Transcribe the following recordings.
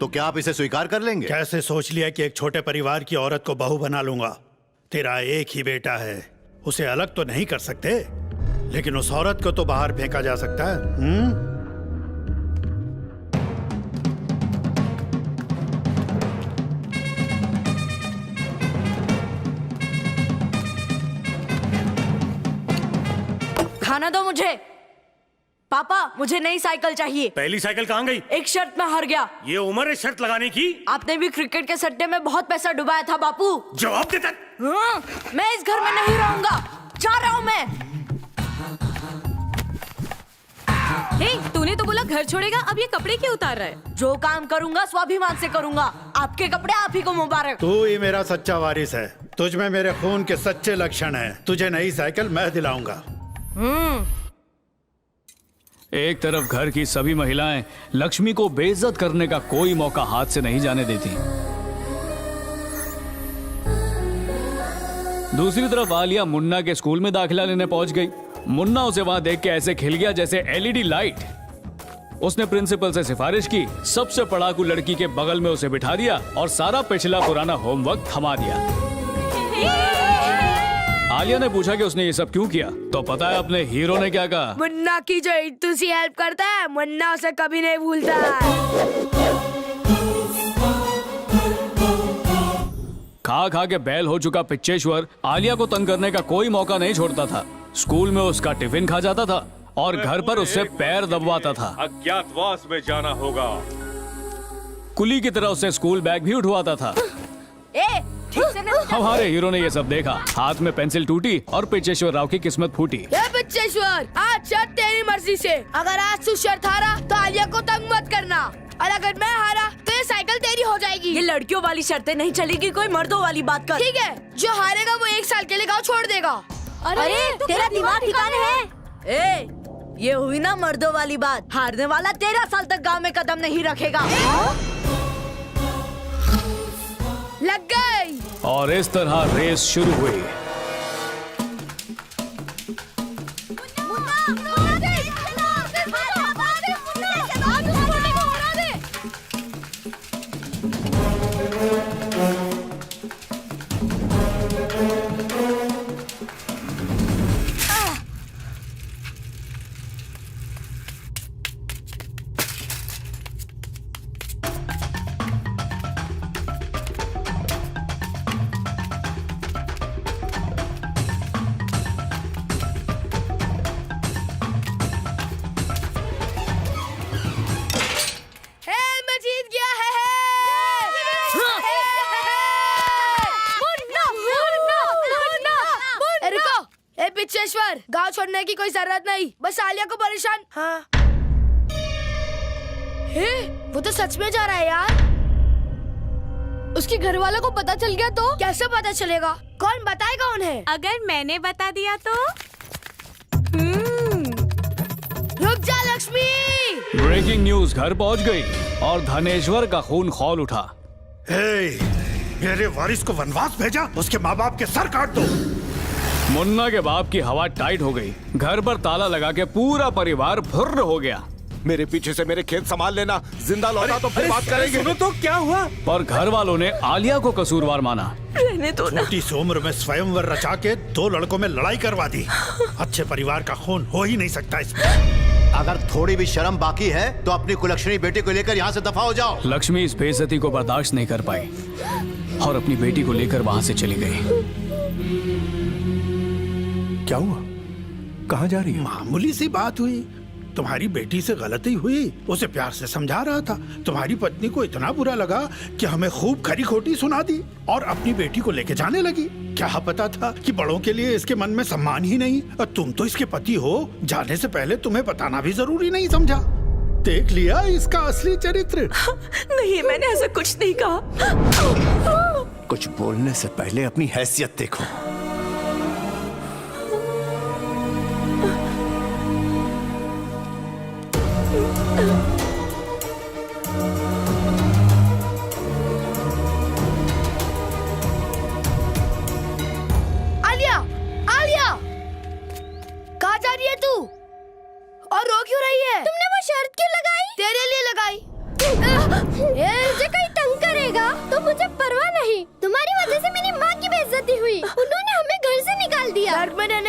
तो क्या आप इसे स्वीकार कर लेंगे? कैसे सोच लिया कि एक छोटे परिवार की औरत को बहू बना लूंगा? तेरा एक ही बेटा है, उसे अलग तो नहीं कर सकते, लेकिन उस औरत को तो बाहर फेंका जा सकता है। खाना दो मुझे। पापा, मुझे नई साइकिल चाहिए। पहली साइकिल कहाँ गई? एक शर्त में हार गया। ये उम्र है शर्त लगाने की? आपने भी क्रिकेट के सट्टे में बहुत पैसा डुबाया था बापू। जवाब देता। हाँ, मैं इस घर में नहीं रहूंगा, जा रहा हूँ मैं। हे, तूने तो बोला घर छोड़ेगा, अब ये कपड़े क्यों उतार रहा है? जो काम करूंगा स्वाभिमान से करूंगा। आपके कपड़े आप ही को मुबारक। तू ही मेरा सच्चा वारिस है, तुझ में मेरे खून के सच्चे लक्षण हैं। तुझे नई साइकिल मैं दिलाऊंगा। एक तरफ घर की सभी महिलाएं लक्ष्मी को बेइज्जत करने का कोई मौका हाथ से नहीं जाने देती, दूसरी तरफ आलिया मुन्ना के स्कूल में दाखिला लेने पहुंच गई। मुन्ना उसे वहां देख के ऐसे खिल गया जैसे एलईडी लाइट। उसने प्रिंसिपल से सिफारिश की, सबसे पढ़ाकू लड़की के बगल में उसे बिठा दिया और सारा पिछला पुराना होमवर्क थमा दिया। आलिया ने पूछा कि उसने ये सब क्यों किया, तो पता है अपने हीरो ने क्या कहा? मुन्ना की जो इतू सी हेल्प करता है, मुन्ना उसे कभी नहीं भूलता है। खा खा के बैल हो चुका पिच्चेश्वर आलिया को तंग करने का कोई मौका नहीं छोड़ता था। स्कूल में उसका टिफिन खा जाता था और घर पर उससे पैर दबवाता था। अज्ञातवास में जाना होगा। कुली की तरह उससे स्कूल बैग भी उठवाता था। ठीक से नहीं। हमारे हीरो ने ये सब देखा, हाथ में पेंसिल टूटी और पिच्चेश्वर राव की किस्मत फूटी। पिच्चेश्वर, आज शर्त तेरी मर्जी से। अगर आज तू शर्त हारा तो आलिया को तंग मत करना, और अगर मैं हारा तो ये साइकिल तेरी हो जाएगी। ये लड़कियों वाली शर्तें नहीं चलेगी, कोई मर्दों वाली बात कर। ठीक है, जो हारेगा वो 1 साल के लिए गाँव छोड़ देगा। अरे तेरा दिमाग ठिकाने है? ये हुई ना मर्दों वाली बात। हारने वाला 13 साल तक गांव में कदम नहीं रखेगा। लग गई। और इस तरह रेस शुरू हुई। पिच्चेश्वर, गांव छोड़ने की कोई जरूरत नहीं, बस आलिया को परेशान। हाँ। वो तो सच में जा रहा है यार। उसके घर वालों को पता चल गया तो? कैसे पता चलेगा? कौन बताएगा उन्हें? अगर मैंने बता दिया तो? रुक जा लक्ष्मी। ब्रेकिंग न्यूज घर पहुंच गई और धनेश्वर का खून खौल उठा। मेरे वारिस को वनवास भेजा, उसके माँ बाप के सर काट दो। मुन्ना के बाप की हवा टाइट हो गई। घर पर ताला लगा के पूरा परिवार फुर्र हो गया। मेरे पीछे से मेरे खेत संभाल लेना, जिंदा लौटा तो फिर बात करेंगे। सुनो तो क्या हुआ? पर घर वालों ने आलिया को कसूरवार माना। रहने दो ना। छोटी सी उम्र में स्वयंवर रचा के 2 लड़कों में लड़ाई करवा दी। अच्छे परिवार का खून हो ही नहीं सकता इसमें। अगर थोड़ी भी शर्म बाकी है तो अपनी कुलक्षणी बेटी को लेकर यहाँ से दफा हो जाओ। लक्ष्मी इस बेइज्जती को बर्दाश्त नहीं कर पाई और अपनी बेटी को लेकर वहाँ से चली गई। क्या हुआ? कहाँ जा रही है? मामूली सी बात हुई, तुम्हारी बेटी से गलती हुई, उसे प्यार से समझा रहा था। तुम्हारी पत्नी को इतना बुरा लगा कि हमें खूब खरी खोटी सुना दी और अपनी बेटी को लेके जाने लगी। क्या पता था कि बड़ों के लिए इसके मन में सम्मान ही नहीं, और तुम तो इसके पति हो, जाने से पहले तुम्हें बताना भी जरूरी नहीं समझा। देख लिया इसका असली चरित्र। नहीं, मैंने ऐसा कुछ नहीं कहा। कुछ बोलने से पहले अपनी हैसियत देखो। आलिया, आलिया, कहाँ जा रही है तू? और रो क्यों रही है? तुमने वो शर्त क्यों लगाई? तेरे लिए लगाई।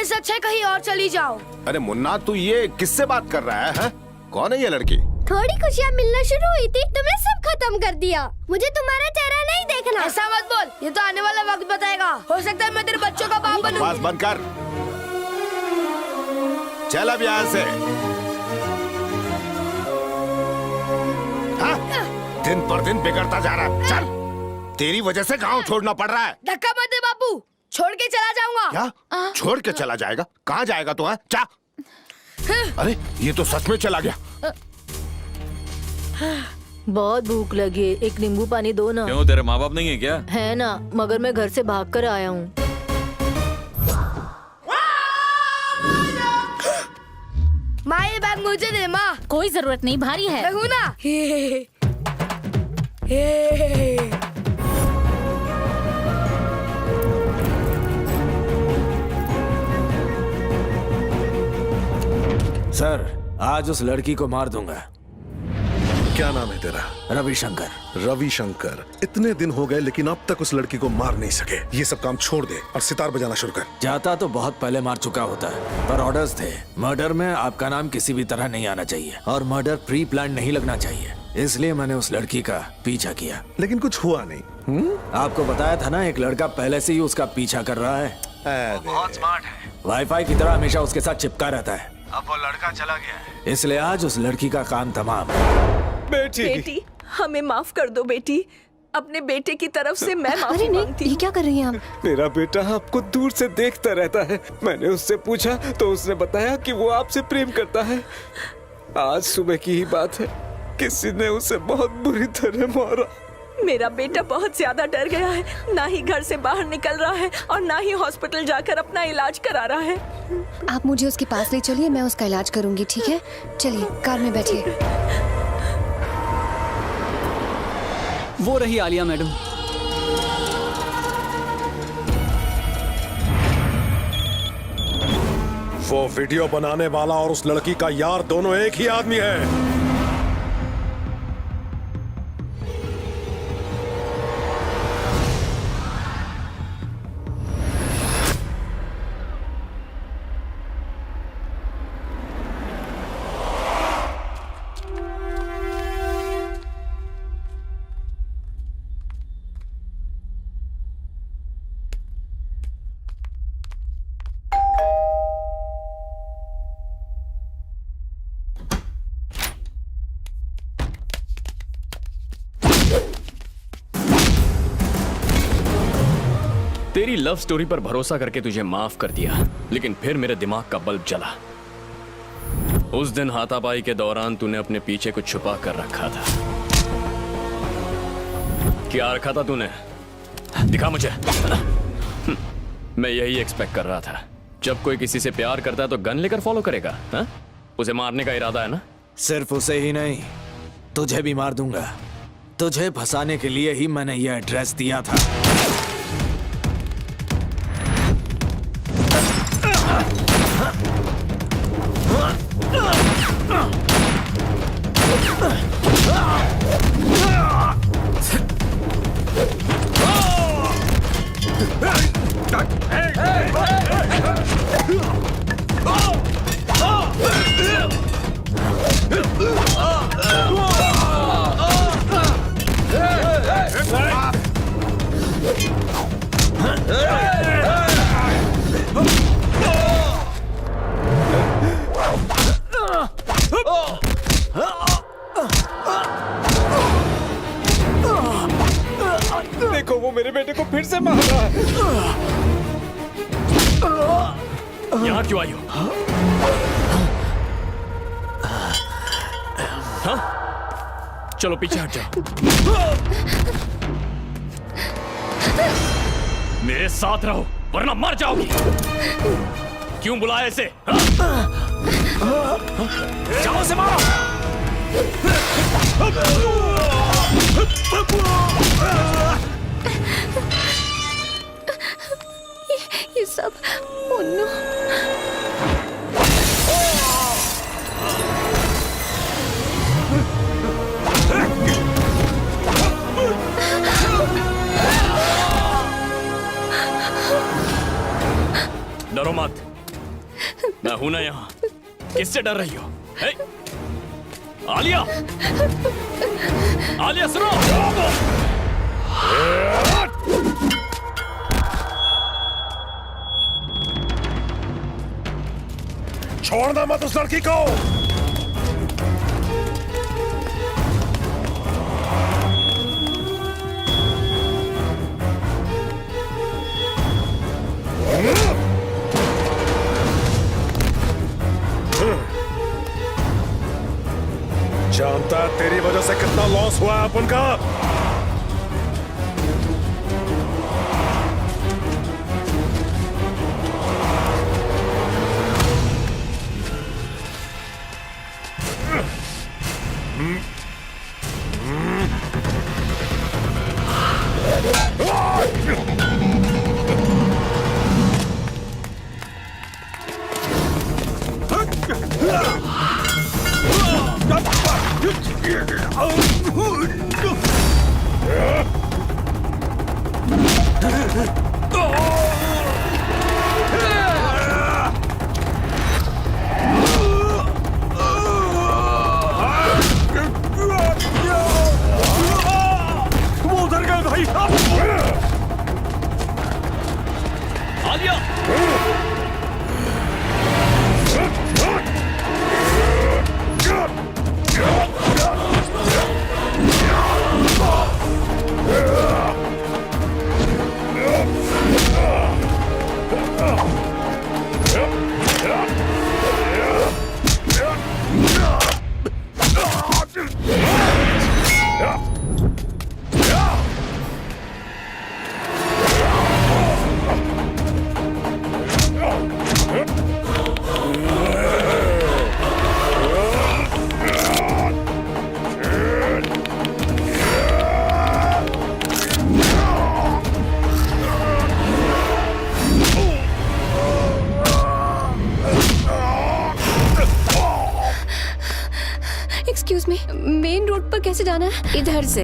इससे अच्छा है कहीं और चली जाओ। अरे मुन्ना तू ये किससे बात कर रहा है? कौन है ये लड़की? थोड़ी खुशियाँ मिलना शुरू हुई थी, तुमने सब खत्म कर दिया। मुझे तुम्हारा चेहरा नहीं देखना। ऐसा मत बोल, ये तो आने वाला वक्त बताएगा। हो सकता है मैं तेरे बच्चों का बाप बनूं। बस बंद कर, चल अब यहाँ से। हाँ? दिन पर दिन बिगड़ता जा रहा है। चल, तेरी वजह से गांव छोड़ना पड़ रहा है। धक्का मत दे बापू, छोड़ के चला जाऊंगा। क्या? छोड़ के चला जाएगा? कहाँ जाएगा तू? चा? अरे ये तो सच में चला गया। बहुत भूख लगी है, एक नींबू पानी दो ना। क्यों, तेरे माँ बाप नहीं है क्या? है ना, मगर मैं घर से भाग कर आया हूँ। माँ ये बैग मुझे दे माँ। कोई जरूरत नहीं, भारी है। देखू ना। सर, आज उस लड़की को मार दूंगा। क्या नाम है तेरा? रविशंकर। रविशंकर। इतने दिन हो गए लेकिन अब तक उस लड़की को मार नहीं सके। ये सब काम छोड़ दे और सितार बजाना शुरू कर। जाता तो बहुत पहले मार चुका होता है, पर ऑर्डर्स थे। मर्डर में आपका नाम किसी भी तरह नहीं आना चाहिए और मर्डर प्री प्लान नहीं लगना चाहिए, इसलिए मैंने उस लड़की का पीछा किया। लेकिन कुछ हुआ नहीं। आपको बताया था ना, एक लड़का पहले से ही उसका पीछा कर रहा है। बहुत स्मार्ट है, वाईफाई की तरह हमेशा उसके साथ चिपका रहता है। अब वो लड़का चला गया है, इसलिए आज उस लड़की का काम तमाम। बेटी, हमें माफ कर दो बेटी, अपने बेटे की तरफ से मैं माफी मांगती हूँ। ये क्या कर रही हैं आप? मेरा बेटा आपको दूर से देखता रहता है। मैंने उससे पूछा तो उसने बताया कि वो आपसे प्रेम करता है। आज सुबह की ही बात है, किसी ने उसे बहुत बुरी तरह मारा। मेरा बेटा बहुत ज्यादा डर गया है, ना ही घर से बाहर निकल रहा है और ना ही हॉस्पिटल जाकर अपना इलाज करा रहा है। आप मुझे उसके पास ले चलिए, मैं उसका इलाज करूंगी, ठीक है? चलिए कार में बैठिए। वो रही आलिया मैडम। वो वीडियो बनाने वाला और उस लड़की का यार दोनों एक ही आदमी है। तेरी लव स्टोरी पर भरोसा करके तुझे माफ कर दिया, लेकिन फिर मेरे दिमाग का बल्ब जला। उस दिन हाथापाई के दौरान तूने अपने पीछे कुछ छुपा कर रखा था। क्या रखा था तूने? दिखा मुझे। मैं यही एक्सपेक्ट कर रहा था। जब कोई किसी से प्यार करता है तो गन लेकर फॉलो करेगा, हा? उसे मारने का इरादा है ना? सिर्फ उसे ही नहीं, तुझे भी मार दूंगा। तुझे फंसाने के लिए ही मैंने यह एड्रेस दिया था। देखो, वो मेरे बेटे को फिर से मार रहा है। यहाँ क्यों आई हो? हाँ? चलो पीछे हट जाओ। मेरे साथ रहो वरना मर जाओगी। क्यों बुलाया इसे? जाओ से मारो। ये सब मुन्नू। डरो मत, हूं ना यहाँ। किससे डर रही हो? हे? आलिया, आलिया सुनो। छोड़ना मत उस लड़की को। जानता है तेरी वजह से कितना लॉस हुआ है अपन का। एक्सक्यूज मी, मेन रोड पर कैसे जाना है? इधर से।